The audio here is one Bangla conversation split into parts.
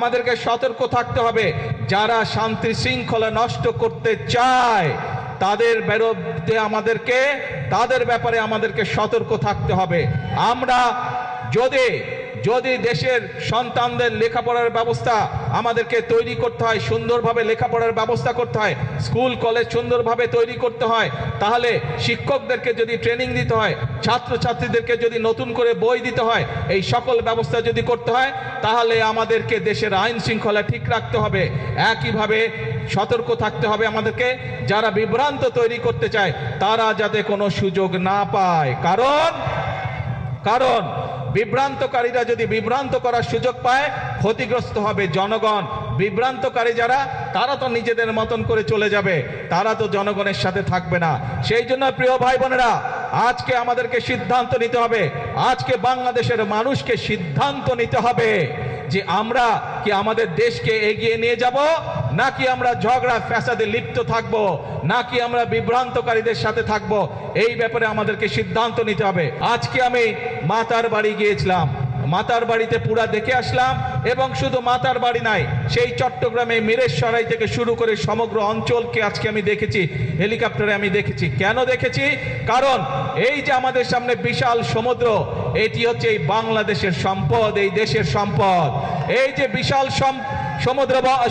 আমাদেরকে সতর্ক থাকতে হবে, যারা শান্তি শৃঙ্খলা নষ্ট করতে চায় তাদের বিরুদ্ধে তাদের ব্যাপারে আমাদেরকে সতর্ক থাকতে হবে। আমরা যদি দেশের সন্তানদের লেখাপড়ার ব্যবস্থা আমাদেরকে তৈরি করতে হয়, সুন্দরভাবে লেখাপড়ার ব্যবস্থা করতে হয়, স্কুল কলেজ সুন্দরভাবে তৈরি করতে হয়, তাহলে শিক্ষকদেরকে যদি ট্রেনিং দিতে হয়, ছাত্রছাত্রীদেরকে যদি নতুন করে বই দিতে হয়, এই সকল ব্যবস্থা যদি করতে হয়, তাহলে আমাদেরকে দেশের আইন শৃঙ্খলা ঠিক রাখতে হবে। একইভাবে সতর্ক থাকতে হবে আমাদেরকে, যারা বিভ্রান্ত তৈরি করতে চায় তারা যাতে কোনো সুযোগ না পায়। কারণ বিভ্রান্তকারীরা যদি বিভ্রান্ত করার সুযোগ পায়, ক্ষতিগ্রস্ত হবে জনগণ। বিভ্রান্তকারী যারা, তারা তো নিজেদের মতন করে চলে যাবে, তারা তো জনগণের সাথে থাকবে না। সেই জন্য প্রিয় ভাই বোনেরা, আজকে আমাদেরকে সিদ্ধান্ত নিতে হবে, আজকে বাংলাদেশের মানুষকে সিদ্ধান্ত নিতে হবে যে আমরা কি আমাদের দেশকে এগিয়ে নিয়ে যাব, নাকি আমরা ঝগড়া ফ্যাসাদে লিপ্ত থাকব, নাকি আমরা বিভ্রান্তকারীদের সাথে থাকব। এই ব্যাপারে আমাদেরকে সিদ্ধান্ত নিতে হবে। আজকে আমি মাতার বাড়ি গিয়েছিলাম, মাতার বাড়িতে পুরা দেখে আসলাম, এবং শুধু মাতার বাড়ি নাই, সেই চট্টগ্রামে মিরেশরাই থেকে শুরু করে সমগ্র অঞ্চলকে আজকে আমি দেখেছি, হেলিকপ্টারে আমি দেখেছি। কেন দেখেছি? কারণ এই যে আমাদের সামনে বিশাল সমুদ্র, এটি হচ্ছে এই বাংলাদেশের সম্পদ, এই দেশের সম্পদ। এই যে বিশাল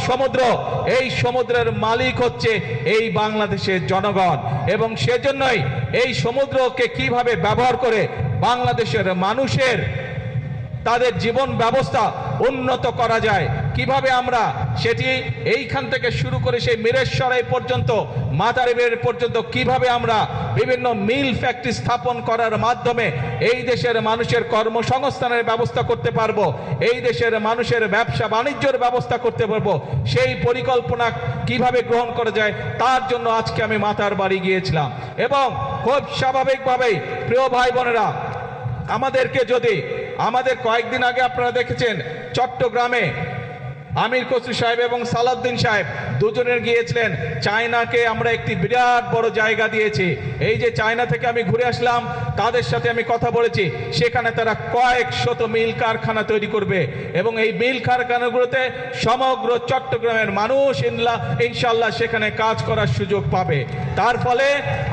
সমুদ্র, এই সমুদ্রের মালিক হচ্ছে এই বাংলাদেশের জনগণ, এবং সেজন্যই এই সমুদ্রকে কিভাবে ব্যবহার করে বাংলাদেশের মানুষের তাদের জীবন ব্যবস্থা উন্নত করা যায়, কিভাবে আমরা সেটি এইখান থেকে শুরু করে সেই মিরেশরাই পর্যন্ত, মাতারবাড়ি পর্যন্ত কিভাবে আমরা বিভিন্ন মিল ফ্যাক্টরি স্থাপন করার মাধ্যমে এই দেশের মানুষের কর্মসংস্থানের ব্যবস্থা করতে পারবো, এই দেশের মানুষের ব্যবসা বাণিজ্যের ব্যবস্থা করতে পারবো, সেই পরিকল্পনা কিভাবে গ্রহণ করা যায়, তার জন্য আজকে আমি মাতার বাড়ি গিয়েছিলাম। এবং খুব স্বাভাবিকভাবেই প্রিয় ভাই বোনেরা, আমাদের কয়েকদিন আগে আপনারা দেখেছেন চট্টগ্রামে আমির খসরু সাহেব এবং সালাউদ্দিন সাহেব দুজনের গিয়েছিলেন চায়নাকে। আমরা একটি বিরাট বড় জায়গা দিয়েছি। এই যে চায়না থেকে আমি ঘুরে আসলাম, তাদের সাথে আমি কথা বলেছি, সেখানে তারা কয়েক শত মিল কারখানা তৈরি করবে, এবং এই মিল কারখানাগুলোতে সমগ্র চট্টগ্রামের মানুষ ইনশাল্লাহ সেখানে কাজ করার সুযোগ পাবে। তার ফলে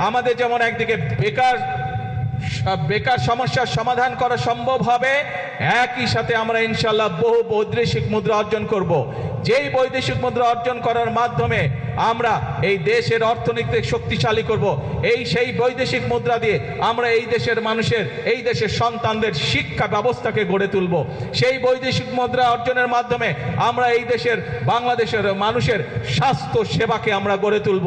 আমাদের যেমন একদিকে বেকার সমস্যার সমাধান করা সম্ভব হবে, একই সাথে আমরা ইনশাল্লাহ বহু বৈদেশিক মুদ্রা অর্জন করব। যেই বৈদেশিক মুদ্রা অর্জন করার মাধ্যমে আমরা এই দেশের অর্থনীতি শক্তিশালী করব। সেই বৈদেশিক মুদ্রা দিয়ে আমরা এই দেশের মানুষের, এই দেশের সন্তানদের শিক্ষা ব্যবস্থাকে গড়ে তুলব। সেই বৈদেশিক মুদ্রা অর্জনের মাধ্যমে আমরা এই দেশের বাংলাদেশের মানুষের স্বাস্থ্য সেবাকে আমরা গড়ে তুলব।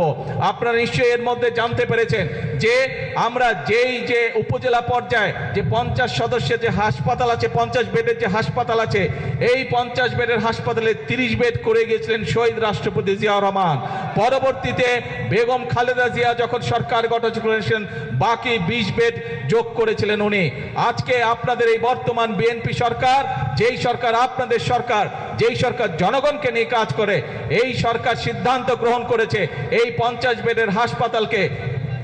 আপনারা নিশ্চয়ই এর মধ্যে জানতে পেরেছেন যে আমরা যে উপজেলা পর্যায়ে যে 50 সদস্যের যে হাসপাতাল আছে, 50 বেডের যে হাসপাতাল আছে, এই 50 বেডের হাসপাতালে 30 বেড করে গিয়েছিলেন শহীদ রাষ্ট্রপতি জিয়াউর রহমান। পরবর্তীতে বেগম খালেদা জিয়া যখন সরকার গঠন করেছেন, বাকি 20 বেড যোগ করেছিলেন উনি। আজকে আপনাদের এই বর্তমান বিএনপি সরকার, যেই সরকার আপনাদের সরকার, যেই সরকার জনগণকে নিয়ে কাজ করে, এই সরকার সিদ্ধান্ত গ্রহণ করেছে এই 50 বেডের হাসপাতালকে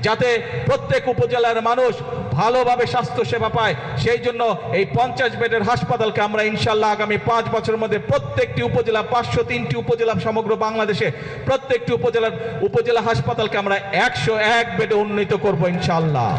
যাতে প্রত্যেক উপজেলার মানুষ ভালোভাবে স্বাস্থ্য সেবা পায়, সেই জন্য এই 50 বেডের হাসপাতালকে আমরা ইনশাল্লাহ আগামী 5 বছরের মধ্যে প্রত্যেকটি উপজেলা, 503টি উপজেলা সমগ্র বাংলাদেশে প্রত্যেকটি উপজেলা হাসপাতালকে আমরা 101 বেডে উন্নীত করব ইনশাল্লাহ।